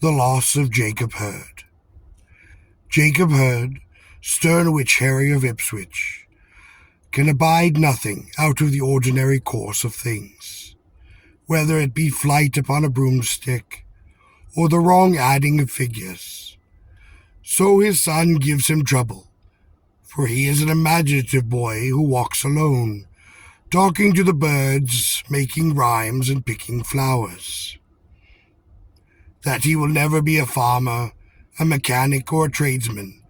The loss of Jacob Hurd. Jacob Hurd, stern witch harrier of Ipswich, can abide nothing out of the ordinary course of things, whether it be flight upon a broomstick, or the wrong adding of figures. So his son gives him trouble, for he is an imaginative boy who walks alone, talking to the birds, making rhymes, and picking flowers. That he will never be a farmer, a mechanic, or a tradesman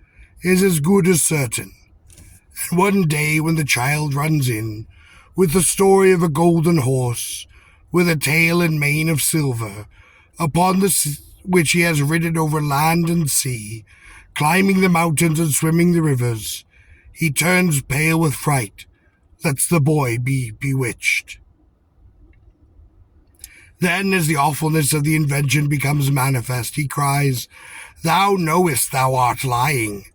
is as good as certain, and one day when the child runs in with the story of a golden horse with a tail and mane of silver, upon which he has ridden over land and sea, climbing the mountains and swimming the rivers, he turns pale with fright, lets the boy be bewitched. Then, as the awfulness of the invention becomes manifest, he cries, "Thou knowest thou art lying,"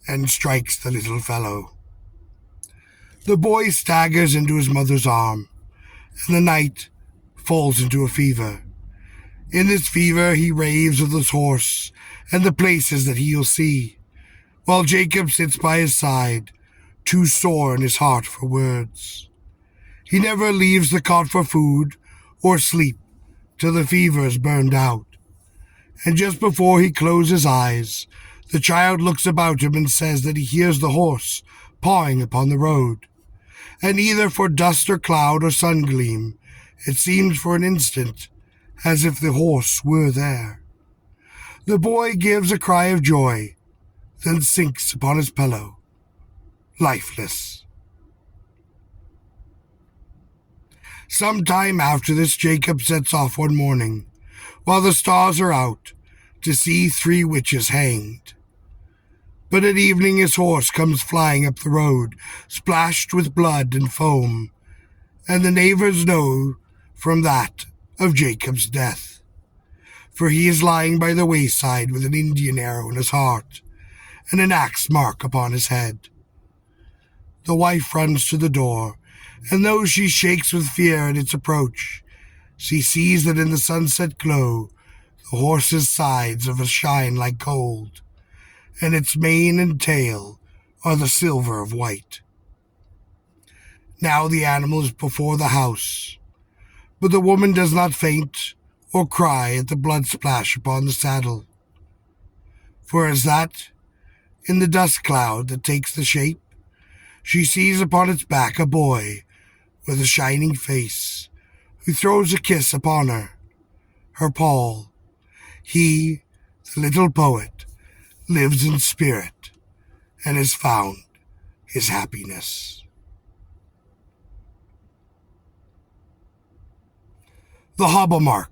and strikes the little fellow. The boy staggers into his mother's arm, and the night falls into a fever. In this fever he raves of this horse and the places that he'll see, while Jacob sits by his side, too sore in his heart for words. He never leaves the cot for food or sleep till the fever is burned out, and just before he closes his eyes, the child looks about him and says that he hears the horse pawing upon the road, and either for dust or cloud or sun gleam, it seems for an instant as if the horse were there. The boy gives a cry of joy, then sinks upon his pillow, lifeless. Some time after this, Jacob sets off one morning, while the stars are out, to see 3 witches hanged. But at evening his horse comes flying up the road, splashed with blood and foam, and the neighbors know from that of Jacob's death, for he is lying by the wayside with an Indian arrow in his heart and an axe mark upon his head. The wife runs to the door, and though she shakes with fear at its approach, she sees that in the sunset glow the horse's sides of a shine like gold, and its mane and tail are the silver of white. Now the animal is before the house, but the woman does not faint or cry at the blood splash upon the saddle. For as that, in the dust cloud that takes the shape, she sees upon its back a boy with a shining face, who throws a kiss upon her Paul. He, the little poet, lives in spirit, and has found his happiness. The Hobomak.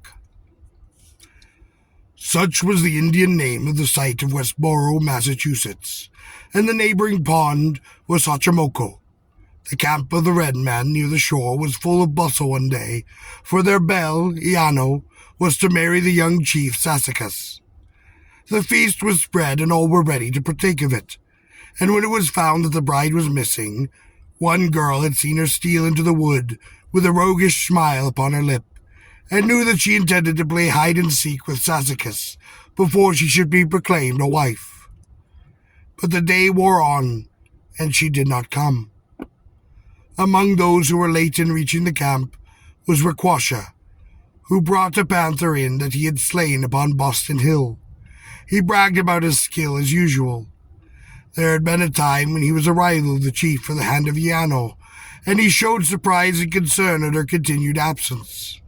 Such was the Indian name of the site of Westborough, Massachusetts, and the neighboring pond was Hobomak. The camp of the red man near the shore was full of bustle one day, for their belle, Iano, was to marry the young chief Sassacus. The feast was spread, and all were ready to partake of it, and when it was found that the bride was missing, one girl had seen her steal into the wood with a roguish smile upon her lip, and knew that she intended to play hide-and-seek with Sassacus before she should be proclaimed a wife. But the day wore on, and she did not come. Among those who were late in reaching the camp was Requasha, who brought a panther in that he had slain upon Boston Hill. He bragged about his skill as usual. There had been a time when he was a rival of the chief for the hand of Iano, and he showed surprise and concern at her continued absence.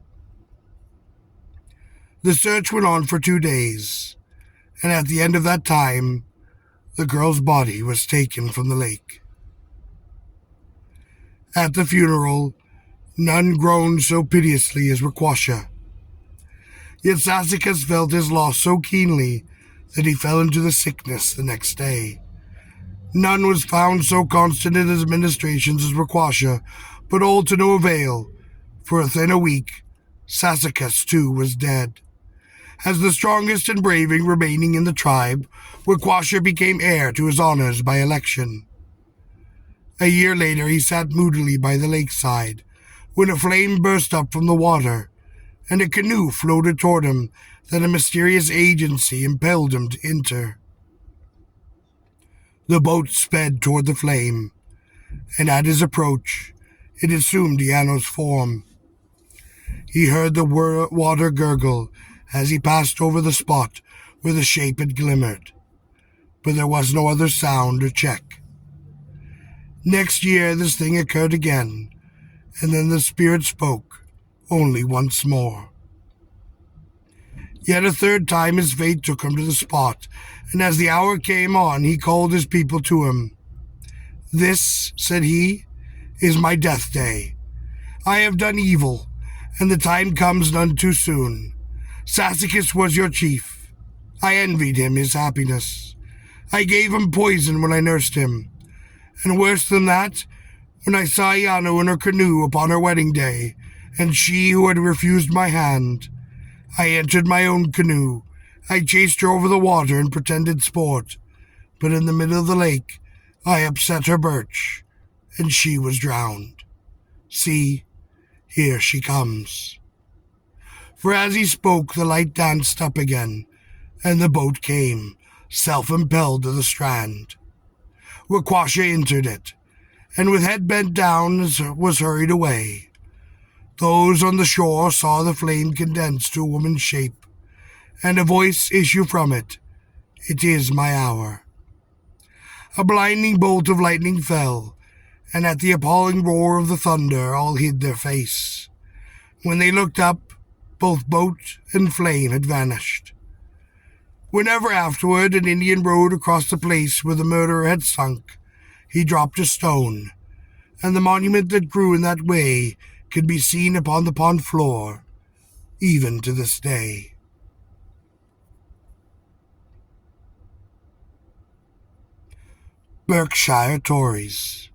The search went on for 2 days, and at the end of that time, the girl's body was taken from the lake. At the funeral, none groaned so piteously as Requasha. Yet Sassacus felt his loss so keenly that he fell into the sickness the next day. None was found so constant in his ministrations as Requasha, but all to no avail, for within a week Sassacus too was dead. As the strongest and bravest remaining in the tribe, Requasha became heir to his honors by election. A year later he sat moodily by the lakeside, when a flame burst up from the water, and a canoe floated toward him that a mysterious agency impelled him to enter. The boat sped toward the flame, and at his approach, it assumed Iano's form. He heard the water gurgle as he passed over the spot where the shape had glimmered, but there was no other sound or check. Next year this thing occurred again, and then the spirit spoke, only once more. Yet a third time his fate took him to the spot, and as the hour came on, he called his people to him. "This," said he, "is my death day. I have done evil, and the time comes none too soon. Sassacus was your chief. I envied him his happiness. I gave him poison when I nursed him. And worse than that, when I saw Iano in her canoe upon her wedding day, and she who had refused my hand, I entered my own canoe. I chased her over the water in pretended sport, but in the middle of the lake I upset her birch, and she was drowned. See, here she comes." For as he spoke, the light danced up again, and the boat came, self-impelled to the strand. Waquasha entered it, and with head bent down was hurried away. Those on the shore saw the flame condense to a woman's shape, and a voice issue from it, "It is my hour." A blinding bolt of lightning fell, and at the appalling roar of the thunder all hid their face. When they looked up, both boat and flame had vanished. Whenever afterward an Indian rode across the place where the murderer had sunk, he dropped a stone, and the monument that grew in that way could be seen upon the pond floor, even to this day. Berkshire Tories.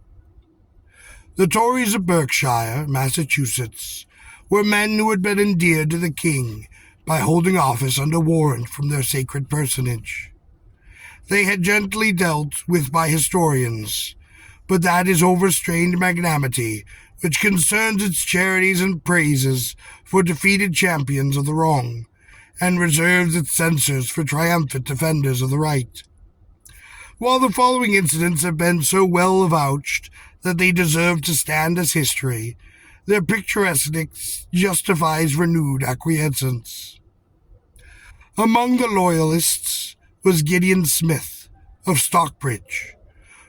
The Tories of Berkshire, Massachusetts, were men who had been endeared to the king by holding office under warrant from their sacred personage. They had gently dealt with by historians, but that is overstrained magnanimity which concerns its charities and praises for defeated champions of the wrong, and reserves its censures for triumphant defenders of the right. While the following incidents have been so well avouched that they deserve to stand as history, their picturesqueness justifies renewed acquiescence. Among the Loyalists was Gideon Smith of Stockbridge,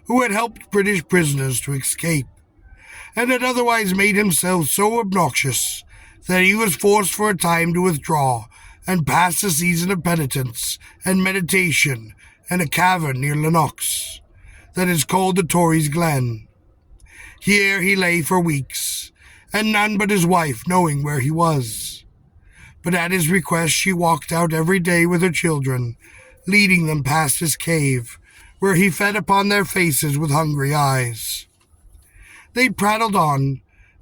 who had helped British prisoners to escape, and had otherwise made himself so obnoxious that he was forced for a time to withdraw and pass a season of penitence and meditation in a cavern near Lennox, that is called the Tories' Glen. Here he lay for weeks, and none but his wife knowing where he was. But at his request she walked out every day with her children, leading them past his cave, where he fed upon their faces with hungry eyes. They prattled on,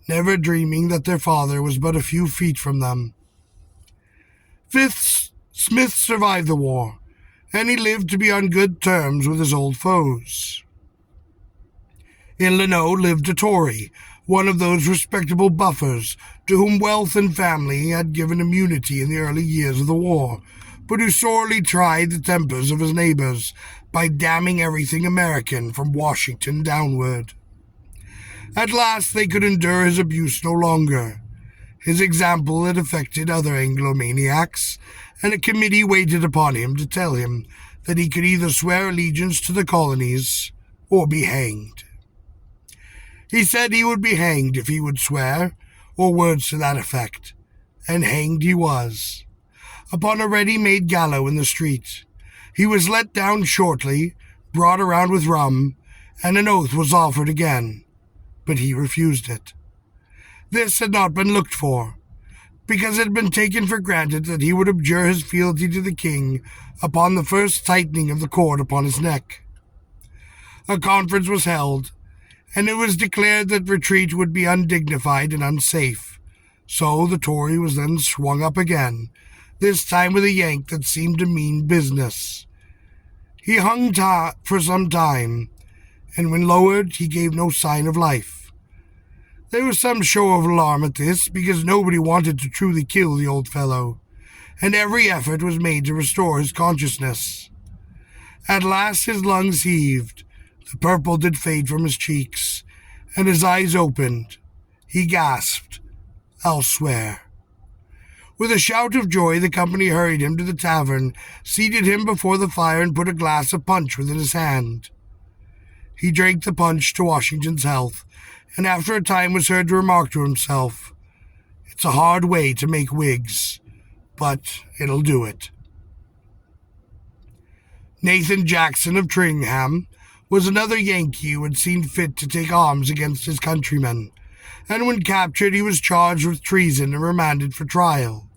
never dreaming that their father was but a few feet from them. Smith survived the war, and he lived to be on good terms with his old foes. In Leno lived a Tory, one of those respectable buffers to whom wealth and family had given immunity in the early years of the war, but who sorely tried the tempers of his neighbors by damning everything American from Washington downward. At last they could endure his abuse no longer. His example had affected other Anglomaniacs, and a committee waited upon him to tell him that he could either swear allegiance to the colonies or be hanged. He said he would be hanged if he would swear, or words to that effect, and hanged he was. Upon a ready-made gallows in the street, he was let down shortly, brought around with rum, and an oath was offered again, but he refused it. This had not been looked for, because it had been taken for granted that he would abjure his fealty to the king upon the first tightening of the cord upon his neck. A conference was held, and it was declared that retreat would be undignified and unsafe. So the Tory was then swung up again, this time with a yank that seemed to mean business. He hung taut for some time, and when lowered he gave no sign of life. There was some show of alarm at this, because nobody wanted to truly kill the old fellow, and every effort was made to restore his consciousness. At last his lungs heaved, the purple did fade from his cheeks, and his eyes opened. He gasped, "I'll swear." With a shout of joy, the company hurried him to the tavern, seated him before the fire, and put a glass of punch within his hand. He drank the punch to Washington's health, and after a time was heard to remark to himself, "It's a hard way to make wigs, but it'll do it." Nathan Jackson of Tringham was another Yankee who had seen fit to take arms against his countrymen, and when captured he was charged with treason and remanded for trial.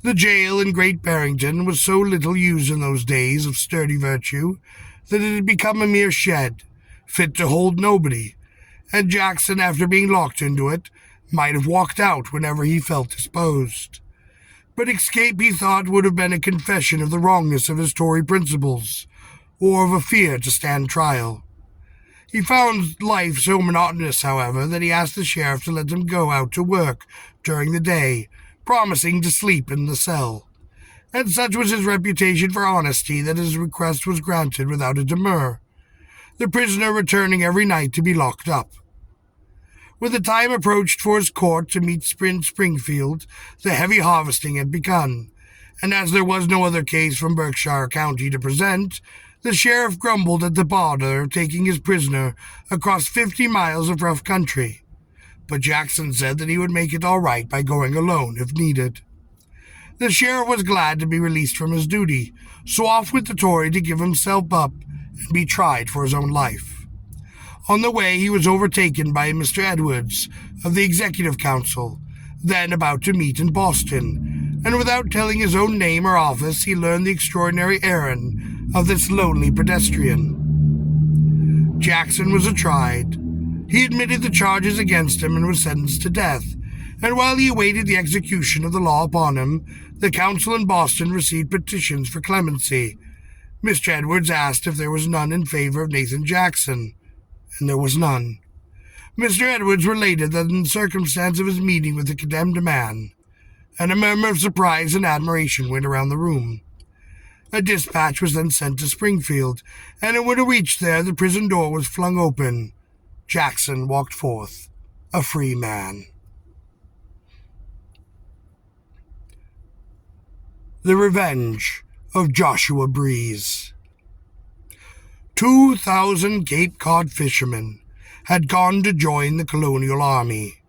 The jail in Great Barrington was so little used in those days of sturdy virtue that it had become a mere shed, fit to hold nobody, and Jackson, after being locked into it, might have walked out whenever he felt disposed. But escape, he thought, would have been a confession of the wrongness of his Tory principles, or of a fear to stand trial. He found life so monotonous, however, that he asked the sheriff to let him go out to work during the day, promising to sleep in the cell. And such was his reputation for honesty that his request was granted without a demur, the prisoner returning every night to be locked up. When the time approached for his court to meet Springfield, the heavy harvesting had begun, and as there was no other case from Berkshire County to present, the sheriff grumbled at the bother of taking his prisoner across 50 miles of rough country. But Jackson said that he would make it all right by going alone if needed. The sheriff was glad to be released from his duty, so off with the Tory to give himself up and be tried for his own life. On the way, he was overtaken by Mr. Edwards of the Executive Council, then about to meet in Boston, and without telling his own name or office, he learned the extraordinary errand of this lonely pedestrian. Jackson was tried. He admitted the charges against him and was sentenced to death, and while he awaited the execution of the law upon him, the council in Boston received petitions for clemency. Mr. Edwards asked if there was none in favor of Nathan Jackson, and there was none. Mr. Edwards related that in the circumstance of his meeting with the condemned man, and a murmur of surprise and admiration went around the room. A dispatch was then sent to Springfield, and when it reached there, the prison door was flung open. Jackson walked forth, a free man. The Revenge of Joshua Breeze. 2,000 Cape Cod fishermen had gone to join the colonial army,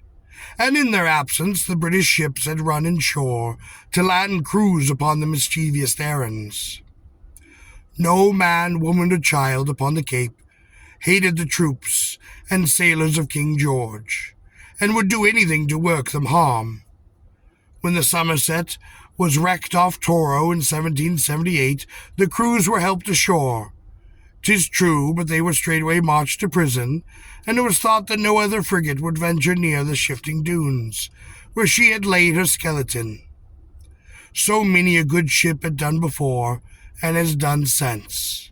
and in their absence the British ships had run inshore to land crews upon the mischievous errands. No man, woman, or child upon the Cape hated the troops and sailors of King George, and would do anything to work them harm. When the Somerset was wrecked off Toro in 1778, the crews were helped ashore. 'Tis true, but they were straightway marched to prison, and it was thought that no other frigate would venture near the shifting dunes, where she had laid her skeleton. So many a good ship had done before, and has done since.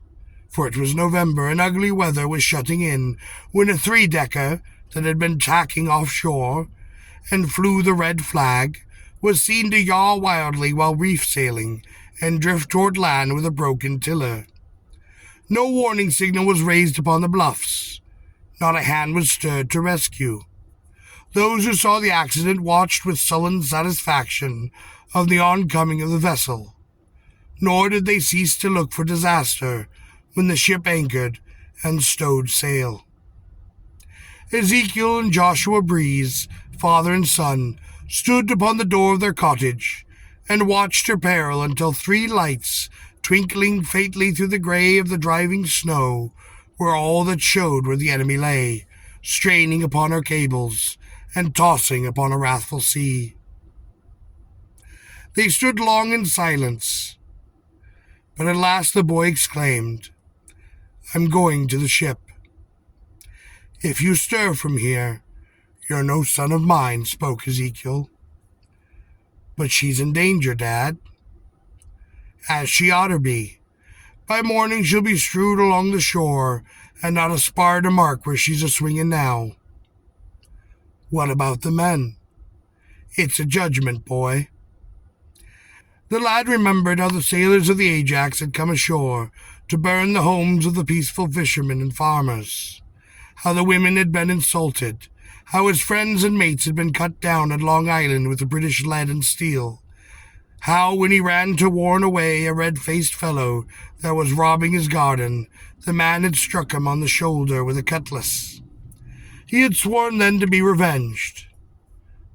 For it was November, and ugly weather was shutting in, when a 3-decker that had been tacking offshore, and flew the red flag, was seen to yaw wildly while reef sailing, and drift toward land with a broken tiller. No warning signal was raised upon the bluffs. Not a hand was stirred to rescue. Those who saw the accident watched with sullen satisfaction of the oncoming of the vessel, nor did they cease to look for disaster when the ship anchored and stowed sail. Ezekiel and Joshua Breeze, father and son, stood upon the door of their cottage and watched her peril until 3 lights, twinkling faintly through the gray of the driving snow, were all that showed where the enemy lay, straining upon her cables and tossing upon a wrathful sea. They stood long in silence, but at last the boy exclaimed, "I'm going to the ship. If you stir from here, you're no son of mine," spoke Ezekiel. "But she's in danger, Dad." "As she ought to be. By morning she'll be strewed along the shore, and not a spar to mark where she's a-swinging now." What about the men? It's a judgment, boy. The lad remembered how the sailors of the Ajax had come ashore to burn the homes of the peaceful fishermen and farmers, how the women had been insulted, how his friends and mates had been cut down at Long Island with the British lead and steel, how when he ran to warn away a red-faced fellow that was robbing his garden, the man had struck him on the shoulder with a cutlass. He had sworn then to be revenged,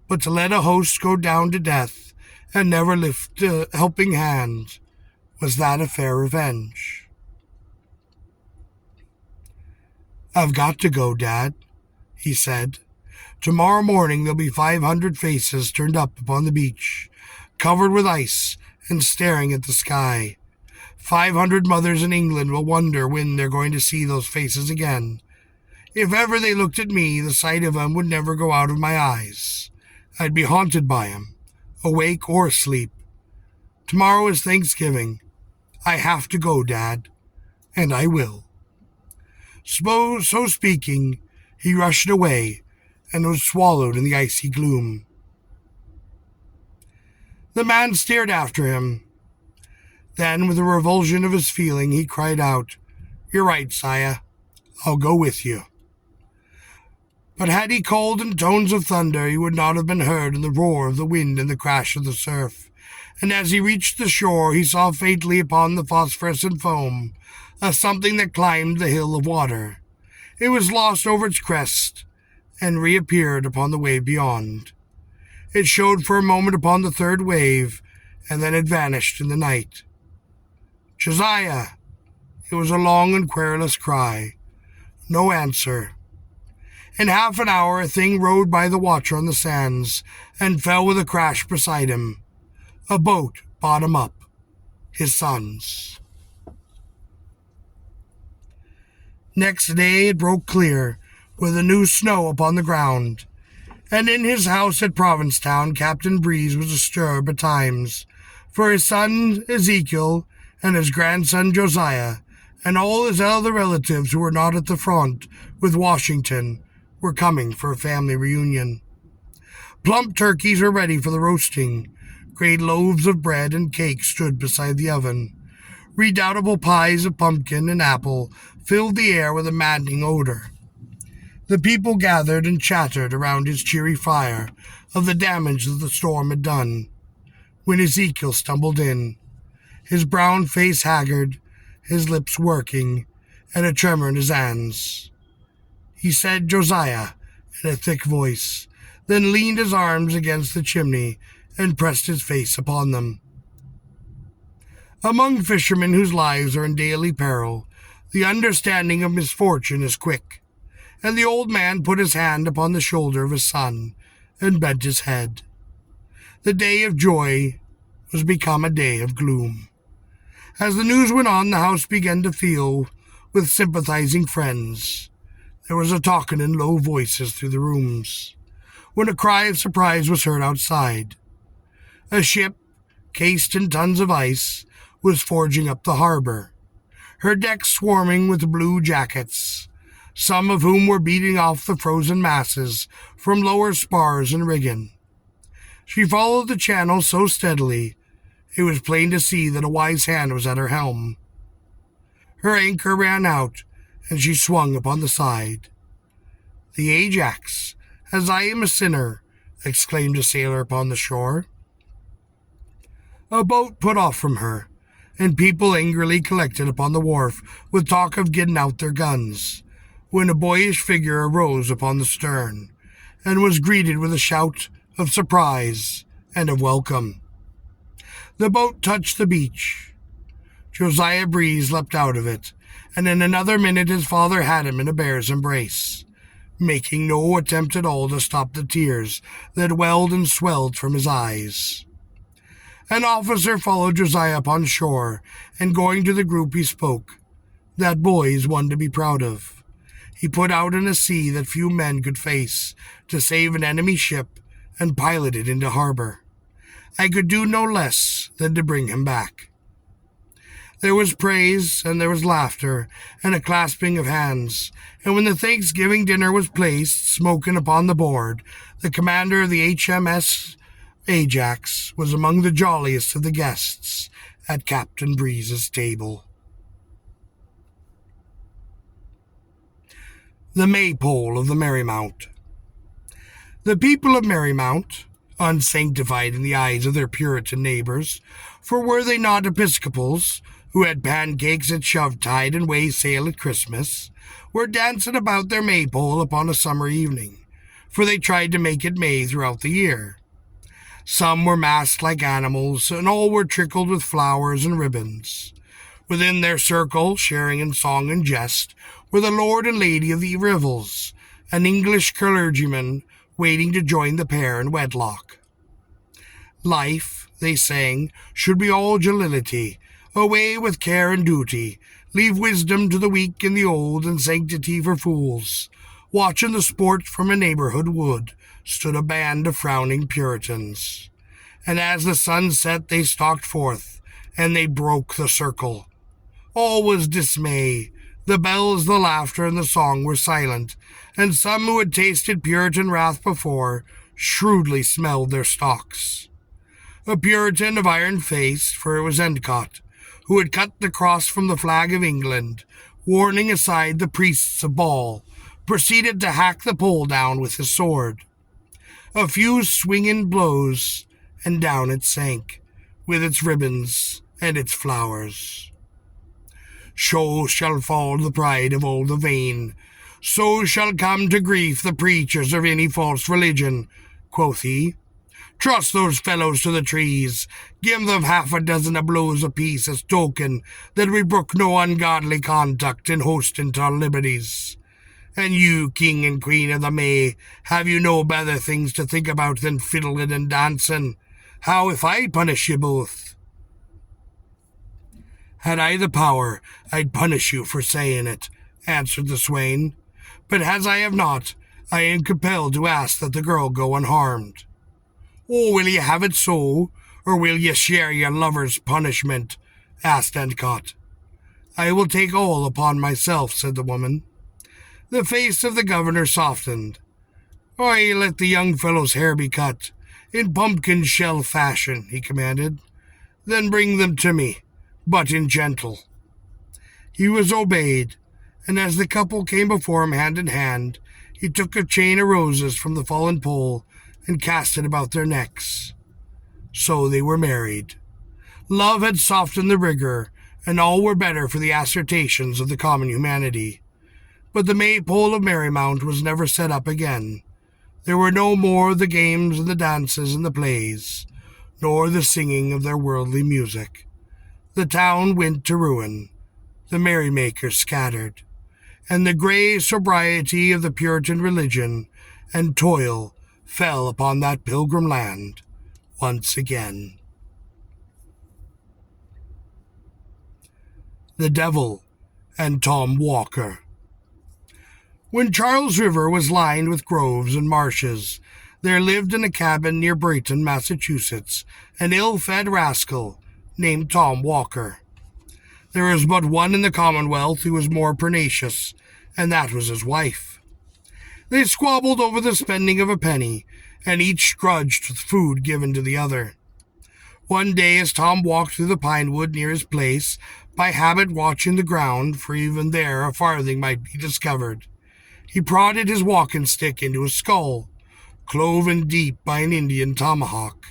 but to let a host go down to death and never lift a helping hand, was that a fair revenge? "I've got to go, Dad," he said. "Tomorrow morning there'll be 500 faces turned up upon the beach, covered with ice and staring at the sky. 500 mothers in England will wonder when they're going to see those faces again. If ever they looked at me, the sight of 'em would never go out of my eyes. I'd be haunted by 'em, awake or asleep. Tomorrow is Thanksgiving. I have to go, Dad, and I will." So speaking, he rushed away and was swallowed in the icy gloom. The man stared after him. Then, with a revulsion of his feeling, he cried out, "You're right, Josiah. I'll go with you." But had he called in tones of thunder, he would not have been heard in the roar of the wind and the crash of the surf. And as he reached the shore, he saw faintly upon the phosphorescent foam a something that climbed the hill of water. It was lost over its crest and reappeared upon the wave beyond. It showed for a moment upon the third wave, and then it vanished in the night. "Josiah!" It was a long and querulous cry. No answer. In half an hour a thing rode by the watcher on the sands and fell with a crash beside him. A boat bottom up. His son's. Next day it broke clear, with a new snow upon the ground, and in his house at Provincetown Captain Breeze was astir betimes, for his son Ezekiel and his grandson Josiah, and all his other relatives who were not at the front with Washington, were coming for a family reunion. Plump turkeys were ready for the roasting. Great loaves of bread and cake stood beside the oven. Redoubtable pies of pumpkin and apple filled the air with a maddening odor. The people gathered and chattered around his cheery fire of the damage that the storm had done, when Ezekiel stumbled in, his brown face haggard, his lips working, and a tremor in his hands. He said "Josiah" in a thick voice, then leaned his arms against the chimney and pressed his face upon them. Among fishermen whose lives are in daily peril, the understanding of misfortune is quick, and the old man put his hand upon the shoulder of his son and bent his head. The day of joy was become a day of gloom. As the news went on, the house began to fill with sympathizing friends. There was a talking in low voices through the rooms, when a cry of surprise was heard outside. A ship, cased in tons of ice, was forging up the harbor, her decks swarming with blue jackets, some of whom were beating off the frozen masses from lower spars and rigging. She followed the channel so steadily, it was plain to see that a wise hand was at her helm. Her anchor ran out, and she swung upon the side. "The Ajax, as I am a sinner," exclaimed a sailor upon the shore. A boat put off from her, and people angrily collected upon the wharf with talk of getting out their guns, when a boyish figure arose upon the stern, and was greeted with a shout of surprise and of welcome. The boat touched the beach. Josiah Breeze leapt out of it, and in another minute his father had him in a bear's embrace, making no attempt at all to stop the tears that welled and swelled from his eyes. An officer followed Josiah upon shore, and going to the group he spoke. "That boy is one to be proud of. He put out in a sea that few men could face to save an enemy ship and pilot it into harbor. I could do no less than to bring him back." There was praise, and there was laughter, and a clasping of hands, and when the Thanksgiving dinner was placed, smoking upon the board, the commander of the HMS Ajax was among the jolliest of the guests at Captain Breeze's table. The May-Pole of the Merrymount. The people of Merrymount, unsanctified in the eyes of their Puritan neighbours, for were they not Episcopals, who had pancakes at shove-tide and way-sail at Christmas, were dancing about their May-pole upon a summer evening, for they tried to make it May throughout the year. Some were masked like animals, and all were trickled with flowers and ribbons. Within their circle, sharing in song and jest, were the lord and lady of the revels, an English clergyman waiting to join the pair in wedlock. Life, they sang, should be all jollity, away with care and duty, leave wisdom to the weak and the old, and sanctity for fools. Watching the sport from a neighbourhood wood stood a band of frowning Puritans. And as the sun set they stalked forth, and they broke the circle. All was dismay. The bells, the laughter, and the song were silent, and some who had tasted Puritan wrath before shrewdly smelled their stocks. A Puritan of iron face, for it was Endicott, who had cut the cross from the flag of England, warning aside the priests of Baal, proceeded to hack the pole down with his sword. A few swinging blows, and down it sank, with its ribbons and its flowers. So shall fall the pride of all the vain, so shall come to grief the preachers of any false religion, quoth he. Truss those fellows to the trees, give them half a dozen of blows apiece as token that we brook no ungodly conduct in hosting to our liberties. And you, king and queen of the May, have you no better things to think about than fiddling and dancing? How if I punish you both? Had I the power, I'd punish you for saying it, answered the swain. But as I have not, I am compelled to ask that the girl go unharmed. Oh, will ye have it so, or will ye share your lover's punishment? Asked Endicott. I will take all upon myself, said the woman. The face of the governor softened. I let the young fellow's hair be cut, in pumpkin shell fashion, he commanded. Then bring them to me, but in gentle. He was obeyed, and as the couple came before him hand in hand, he took a chain of roses from the fallen pole and cast it about their necks. So they were married. Love had softened the rigor, and all were better for the assertions of the common humanity. But the May-Pole of Merrymount was never set up again. There were no more the games and the dances and the plays, nor the singing of their worldly music. The town went to ruin, the merrymakers scattered, and the grey sobriety of the Puritan religion and toil fell upon that pilgrim land once again. The Devil and Tom Walker. When Charles River was lined with groves and marshes, there lived in a cabin near Brighton, Massachusetts, an ill-fed rascal named Tom Walker. There was but one in the Commonwealth who was more pernicious, and that was his wife. They squabbled over the spending of a penny, and each grudged the food given to the other. One day, as Tom walked through the pine wood near his place, by habit watching the ground, for even there a farthing might be discovered, he prodded his walking stick into his skull, cloven deep by an Indian tomahawk.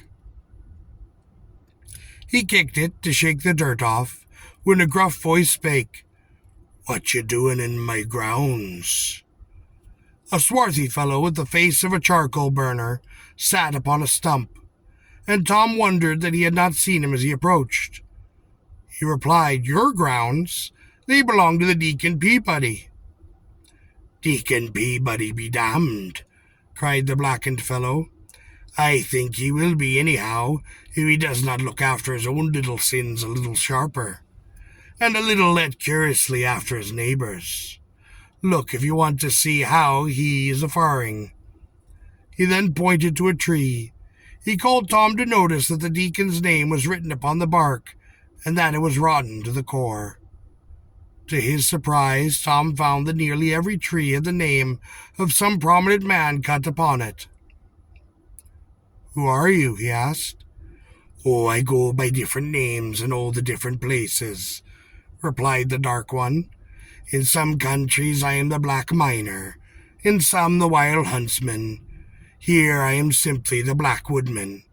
He kicked it to shake the dirt off, when a gruff voice spake, "What you doing in my grounds?" A swarthy fellow with the face of a charcoal burner sat upon a stump, and Tom wondered that he had not seen him as he approached. He replied, "Your grounds? They belong to the Deacon Peabody." "Deacon Peabody be damned," cried the blackened fellow. "I think he will be anyhow, if he does not look after his own little sins a little sharper, and a little let curiously after his neighbours. Look if you want to see how he is a-faring." He then pointed to a tree. He called Tom to notice that the deacon's name was written upon the bark, and that it was rotten to the core. To his surprise, Tom found that nearly every tree had the name of some prominent man cut upon it. "Who are you?" he asked. "Oh, I go by different names in all the different places," replied the Dark One. "In some countries I am the Black Miner, in some the Wild Huntsman. Here I am simply the Black Woodman.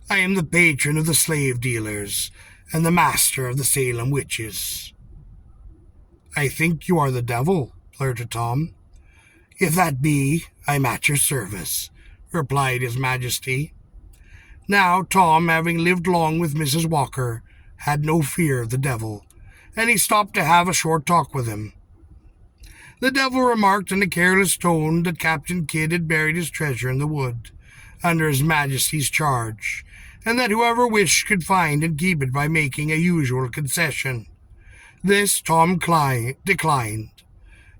I am the patron of the slave dealers, and the master of the Salem witches." "I think you are the devil," blurted Tom. "If that be, I'm at your service," replied his majesty. Now Tom, having lived long with Mrs. Walker, had no fear of the devil, and he stopped to have a short talk with him. The devil remarked in a careless tone that Captain Kidd had buried his treasure in the wood, under his majesty's charge, and that whoever wished could find and keep it by making a usual concession. This Tom declined.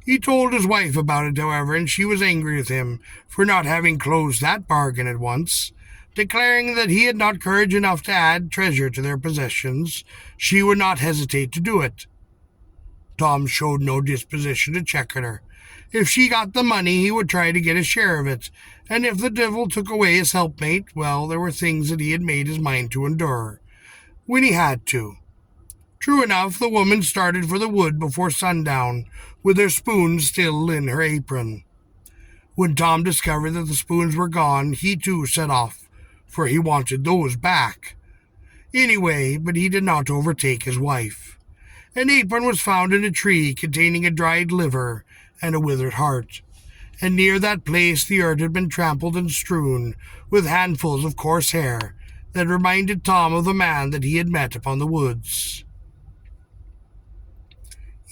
He told his wife about it, however, and she was angry with him for not having closed that bargain at once, declaring that he had not courage enough to add treasure to their possessions. She would not hesitate to do it. Tom showed no disposition to check her. If she got the money, he would try to get a share of it, and if the devil took away his helpmate, well, there were things that he had made his mind to endure, when he had to. True enough, the woman started for the wood before sundown, with her spoons still in her apron. When Tom discovered that the spoons were gone, he too set off, for he wanted those back. Anyway, but he did not overtake his wife. An apron was found in a tree containing a dried liver and a withered heart, and near that place the earth had been trampled and strewn with handfuls of coarse hair that reminded Tom of the man that he had met upon the woods.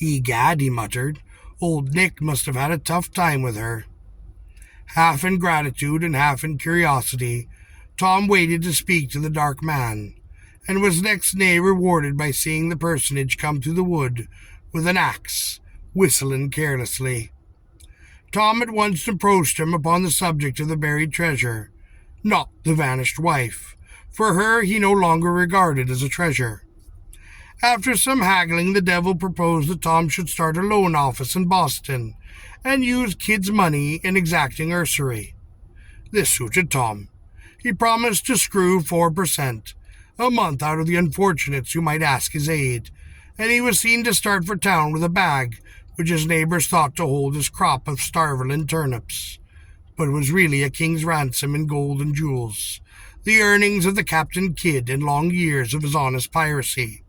"Egad," he muttered, "old Nick must have had a tough time with her." Half in gratitude and half in curiosity, Tom waited to speak to the dark man, and was next day rewarded by seeing the personage come through the wood with an axe, whistling carelessly. Tom at once approached him upon the subject of the buried treasure, not the vanished wife, for her he no longer regarded as a treasure. After some haggling, the devil proposed that Tom should start a loan office in Boston, and use Kidd's money in exacting usury. This suited Tom. He promised to screw 4% a month out of the unfortunates who might ask his aid, and he was seen to start for town with a bag which his neighbors thought to hold his crop of starveling turnips, but was really a king's ransom in gold and jewels, the earnings of the Captain Kidd in long years of his honest piracy.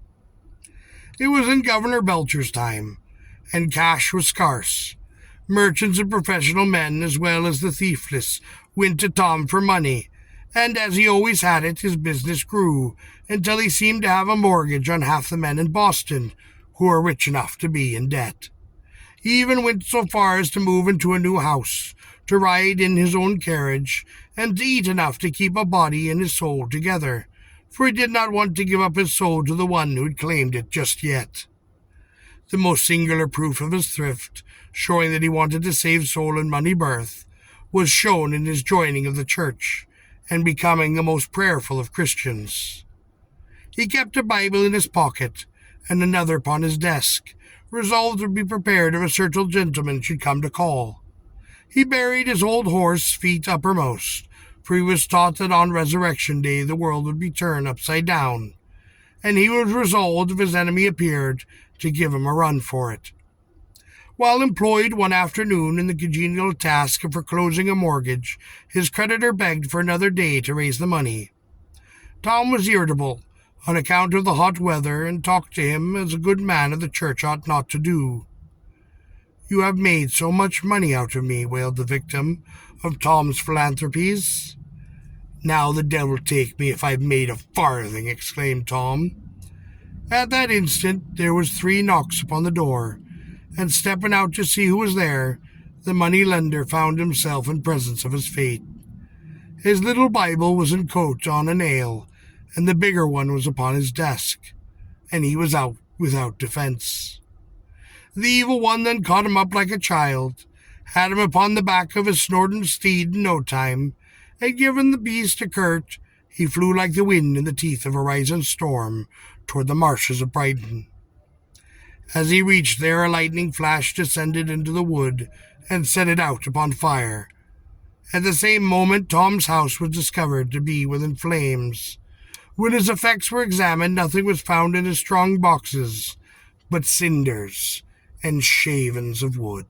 It was in Governor Belcher's time, and cash was scarce. Merchants and professional men, as well as the thiefless, went to Tom for money, and as he always had it, his business grew, until he seemed to have a mortgage on half the men in Boston who were rich enough to be in debt. He even went so far as to move into a new house, to ride in his own carriage, and to eat enough to keep a body and his soul together, for he did not want to give up his soul to the one who had claimed it just yet. The most singular proof of his thrift, showing that he wanted to save soul and money birth, was shown in his joining of the church, and becoming the most prayerful of Christians. He kept a Bible in his pocket, and another upon his desk, resolved to be prepared if a certain gentleman should come to call. He buried his old horse feet uppermost, for he was taught that on Resurrection Day the world would be turned upside down, and he was resolved, if his enemy appeared, to give him a run for it. While employed one afternoon in the congenial task of foreclosing a mortgage, his creditor begged for another day to raise the money. Tom was irritable on account of the hot weather, and talked to him as a good man of the church ought not to do. "You have made so much money out of me," wailed the victim of Tom's philanthropies. "Now the devil take me if I've made a farthing," exclaimed Tom. At that instant there was 3 knocks upon the door, and stepping out to see who was there, the money-lender found himself in presence of his fate. His little Bible was in coat on a nail, and the bigger one was upon his desk, and he was out without defence. The evil one then caught him up like a child, had him upon the back of his snorting steed in no time, and given the beast a curt, he flew like the wind in the teeth of a rising storm toward the marshes of Brighton. As he reached there, a lightning flash descended into the wood and set it out upon fire. At the same moment, Tom's house was discovered to be within flames. When his effects were examined, nothing was found in his strong boxes but cinders and shavings of wood.